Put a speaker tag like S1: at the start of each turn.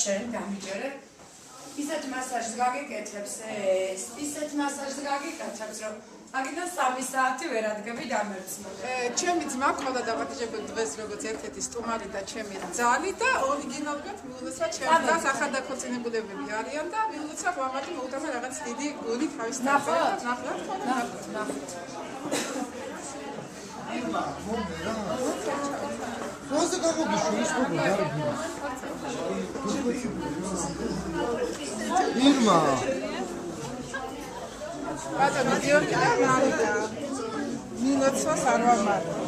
S1: შენ გამიჯერე ისეთ მასაჟს გაგიკეთებს ეს ისეთ მასაჟს გაგიკეთებს რომ აგიდან 3 საათი ვერ ადგები დამერცმოთ.
S2: ჩემი ძმა ყოლა დაბადებული დღეს როგორც ერთ-ერთი სტუმარი და ჩემი ძალი და ორიგინალურად მიულოცა ჩემს ძას ახალდაქორწინებულები არიან და მიულოცა მამადი მოუტანა რაღაც დიდი გული თავის
S1: ნახოთ.
S3: Просто как бы Irma.
S2: Bata, Giorgia, Marita. Minut, so sarva Marita.